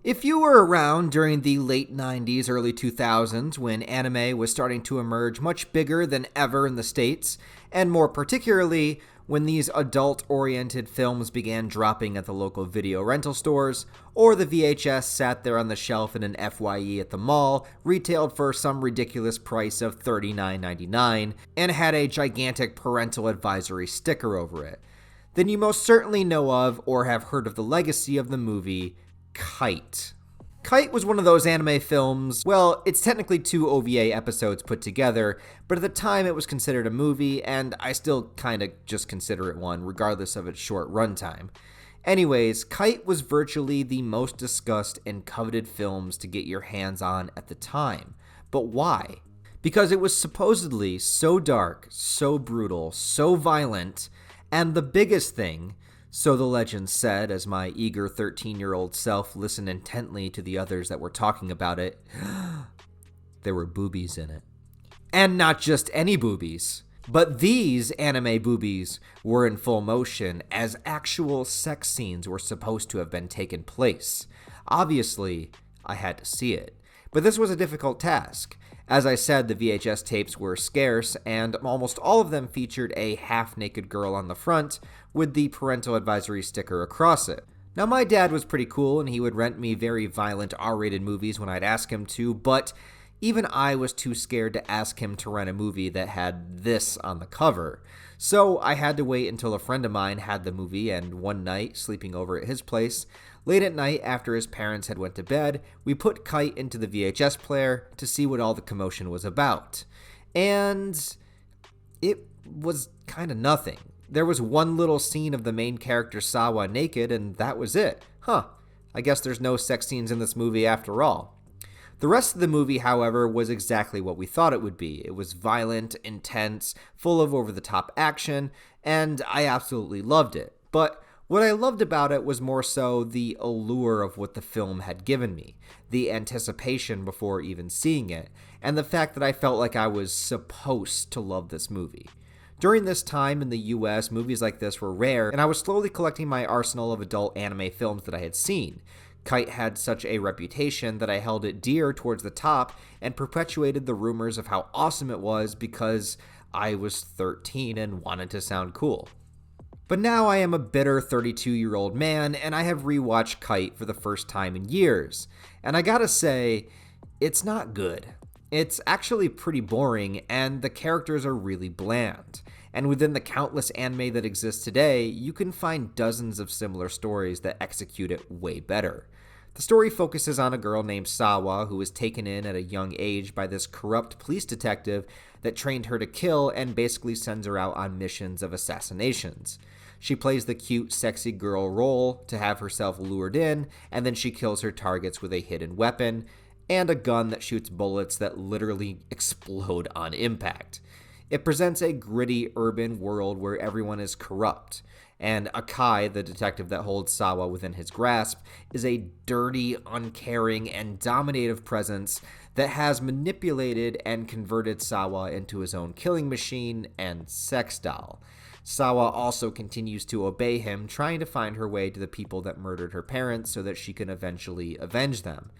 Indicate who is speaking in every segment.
Speaker 1: If you were around during the late 90s, early 2000s, when anime was starting to emerge much bigger than ever in the States, and more particularly when these adult-oriented films began dropping at the local video rental stores, or the VHS sat there on the shelf in an FYE at the mall, retailed for some ridiculous price of $39.99, and had a gigantic parental advisory sticker over it, then you most certainly know of or have heard of the legacy of the movie KITE. KITE was one of those anime films, well, it's technically 2 OVA episodes put together, but at the time it was considered a movie, and I still kinda just consider it one, regardless of its short runtime. Anyways, KITE was virtually the most discussed and coveted films to get your hands on at the time. But why? Because it was supposedly so dark, so brutal, so violent, and the biggest thing, so the legend said as my eager 13-year-old self listened intently to the others that were talking about it, there were boobies in it. And not just any boobies, but these anime boobies were in full motion as actual sex scenes were supposed to have been taking place. Obviously, I had to see it. But this was a difficult task. As I said, the VHS tapes were scarce, and almost all of them featured a half-naked girl on the front with the parental advisory sticker across it. Now, my dad was pretty cool, and he would rent me very violent R-rated movies when I'd ask him to, but even I was too scared to ask him to rent a movie that had this on the cover. So I had to wait until a friend of mine had the movie, and one night, sleeping over at his place, late at night after his parents had went to bed, we put KITE into the VHS player to see what all the commotion was about. And it was kind of nothing. There was one little scene of the main character Sawa naked, and that was it. I guess there's no sex scenes in this movie after all. The rest of the movie, however, was exactly what we thought it would be. It was violent, intense, full of over-the-top action, and I absolutely loved it. But what I loved about it was more so the allure of what the film had given me, the anticipation before even seeing it, and the fact that I felt like I was supposed to love this movie. During this time in the US, movies like this were rare, and I was slowly collecting my arsenal of adult anime films that I had seen. KITE had such a reputation that I held it dear towards the top and perpetuated the rumors of how awesome it was because I was 13 and wanted to sound cool. But now I am a bitter 32-year-old man, and I have rewatched KITE for the first time in years. And I gotta say, it's not good. It's actually pretty boring, and the characters are really bland. And within the countless anime that exists today, you can find dozens of similar stories that execute it way better. The story focuses on a girl named Sawa who was taken in at a young age by this corrupt police detective that trained her to kill and basically sends her out on missions of assassinations. She plays the cute, sexy girl role to have herself lured in, and then she kills her targets with a hidden weapon and a gun that shoots bullets that literally explode on impact. It presents a gritty urban world where everyone is corrupt, and Akai, the detective that holds Sawa within his grasp, is a dirty, uncaring, and dominative presence that has manipulated and converted Sawa into his own killing machine and sex doll. Sawa also continues to obey him, trying to find her way to the people that murdered her parents so that she can eventually avenge them.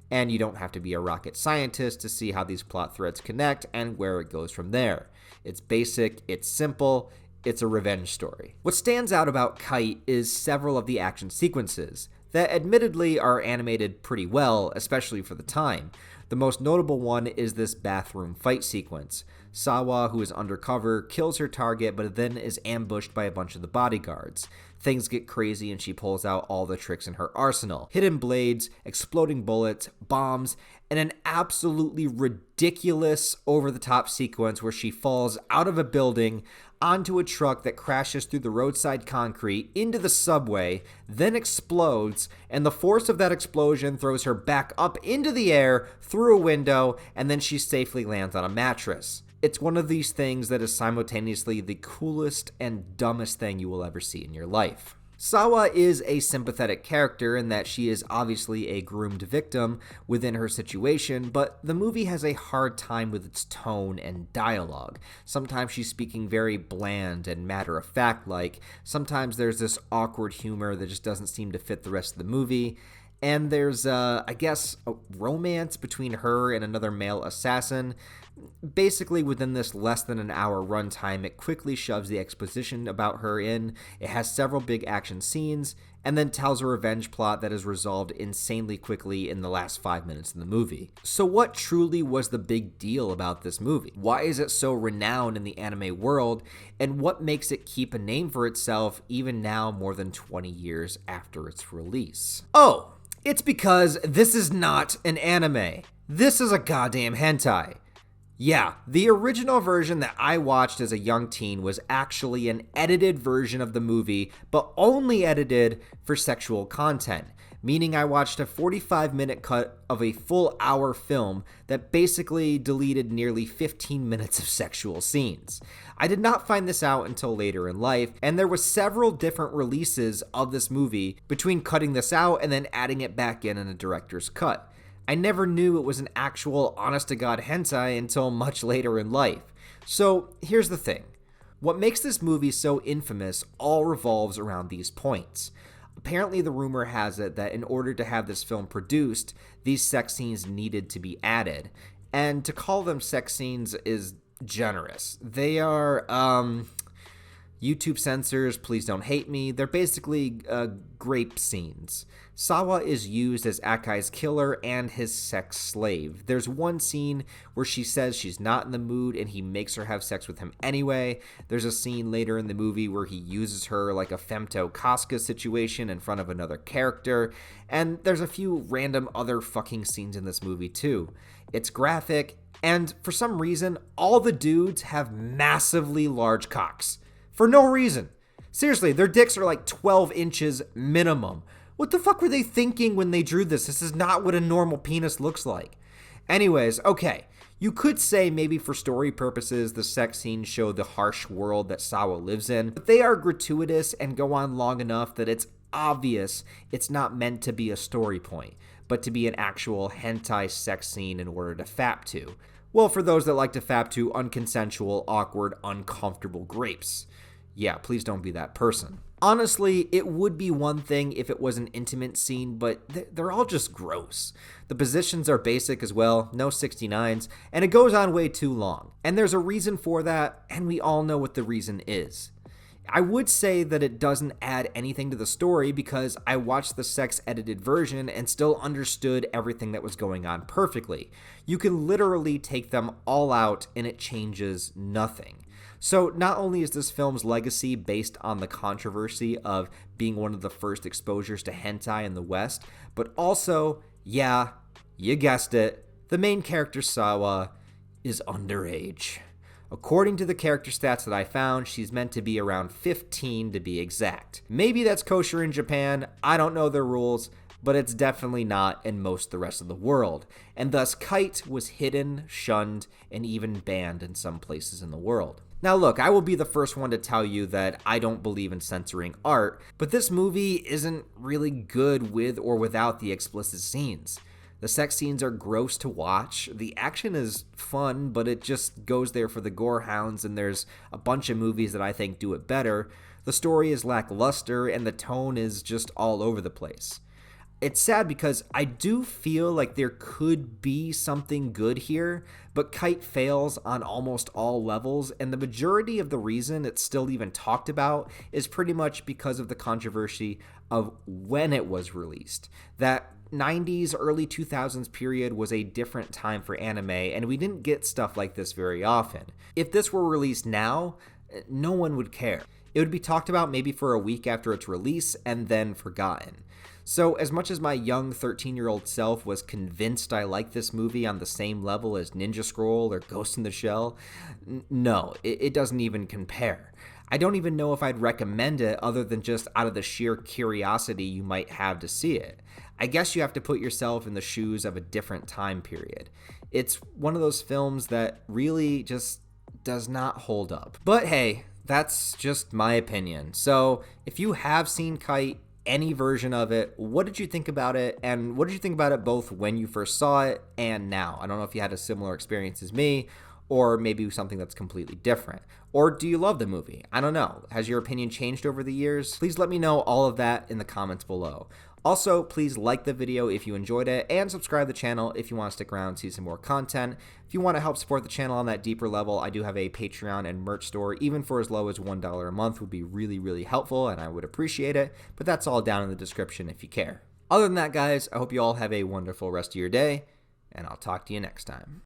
Speaker 1: And you don't have to be a rocket scientist to see how these plot threads connect and where it goes from there. It's basic, it's simple, it's a revenge story. What stands out about KITE is several of the action sequences that admittedly are animated pretty well, especially for the time. The most notable one is this bathroom fight sequence. Sawa, who is undercover, kills her target but then is ambushed by a bunch of the bodyguards. Things get crazy and she pulls out all the tricks in her arsenal. Hidden blades, exploding bullets, bombs, and an absolutely ridiculous over-the-top sequence where she falls out of a building onto a truck that crashes through the roadside concrete into the subway, then explodes, and the force of that explosion throws her back up into the air through a window, and then she safely lands on a mattress. It's one of these things that is simultaneously the coolest and dumbest thing you will ever see in your life. Sawa is a sympathetic character in that she is obviously a groomed victim within her situation, but the movie has a hard time with its tone and dialogue. Sometimes she's speaking very bland and matter-of-fact like, sometimes there's this awkward humor that just doesn't seem to fit the rest of the movie, And there's, I guess, a romance between her and another male assassin. Basically, within this less than an hour runtime, it quickly shoves the exposition about her in. It has several big action scenes, and then tells a revenge plot that is resolved insanely quickly in the last 5 minutes of the movie. So what truly was the big deal about this movie? Why is it so renowned in the anime world, and what makes it keep a name for itself even now more than 20 years after its release? Oh, it's because this is not an anime. This is a goddamn hentai. Yeah, the original version that I watched as a young teen was actually an edited version of the movie, but only edited for sexual content, meaning I watched a 45-minute cut of a full hour film that basically deleted nearly 15 minutes of sexual scenes. I did not find this out until later in life, and there were several different releases of this movie between cutting this out and then adding it back in a director's cut. I never knew it was an actual honest-to-God hentai until much later in life. So here's the thing. What makes this movie so infamous all revolves around these points. Apparently the rumor has it that in order to have this film produced, these sex scenes needed to be added. And to call them sex scenes is generous. They are, YouTube censors, please don't hate me. They're basically grape scenes. Sawa is used as Akai's killer and his sex slave. There's one scene where she says she's not in the mood and he makes her have sex with him anyway. There's a scene later in the movie where he uses her like a Femto Casca situation in front of another character. And there's a few random other fucking scenes in this movie too. It's graphic, and for some reason, all the dudes have massively large cocks. For no reason. Seriously, their dicks are like 12 inches minimum. What the fuck were they thinking when they drew this? This is not what a normal penis looks like. Anyways, okay. You could say maybe for story purposes, the sex scenes show the harsh world that Sawa lives in, but they are gratuitous and go on long enough that it's obvious it's not meant to be a story point, but to be an actual hentai sex scene in order to fap to. Well, for those that like to fap to unconsensual, awkward, uncomfortable grapes. Yeah, please don't be that person. Honestly, it would be one thing if it was an intimate scene, but they're all just gross. The positions are basic as well, no 69s, and it goes on way too long. And there's a reason for that, and we all know what the reason is. I would say that it doesn't add anything to the story because I watched the sex-edited version and still understood everything that was going on perfectly. You can literally take them all out and it changes nothing. So not only is this film's legacy based on the controversy of being one of the first exposures to hentai in the West, but also, yeah, you guessed it, the main character Sawa is underage. According to the character stats that I found, she's meant to be around 15 to be exact. Maybe that's kosher in Japan, I don't know their rules, but it's definitely not in most of the rest of the world. And thus KITE was hidden, shunned, and even banned in some places in the world. Now look, I will be the first one to tell you that I don't believe in censoring art, but this movie isn't really good with or without the explicit scenes. The sex scenes are gross to watch, the action is fun, but it just goes there for the gore hounds, and there's a bunch of movies that I think do it better. The story is lackluster, and the tone is just all over the place. It's sad because I do feel like there could be something good here, but KITE fails on almost all levels, and the majority of the reason it's still even talked about is pretty much because of the controversy of when it was released. That 90s, early 2000s period was a different time for anime, and we didn't get stuff like this very often. If this were released now, no one would care. It would be talked about maybe for a week after its release and then forgotten. So as much as my young 13-year-old self was convinced I liked this movie on the same level as Ninja Scroll or Ghost in the Shell, no, it doesn't even compare. I don't even know if I'd recommend it other than just out of the sheer curiosity you might have to see it. I guess you have to put yourself in the shoes of a different time period. It's one of those films that really just does not hold up. But hey, that's just my opinion. So if you have seen KITE, any version of it, what did you think about it? And what did you think about it both when you first saw it and now? I don't know if you had a similar experience as me, or maybe something that's completely different. Or do you love the movie? I don't know. Has your opinion changed over the years? Please let me know all of that in the comments below. Also, please like the video if you enjoyed it, and subscribe to the channel if you want to stick around and see some more content. If you want to help support the channel on that deeper level, I do have a Patreon and merch store. Even for as low as $1 a month would be really, really helpful, and I would appreciate it, but that's all down in the description if you care. Other than that, guys, I hope you all have a wonderful rest of your day, and I'll talk to you next time.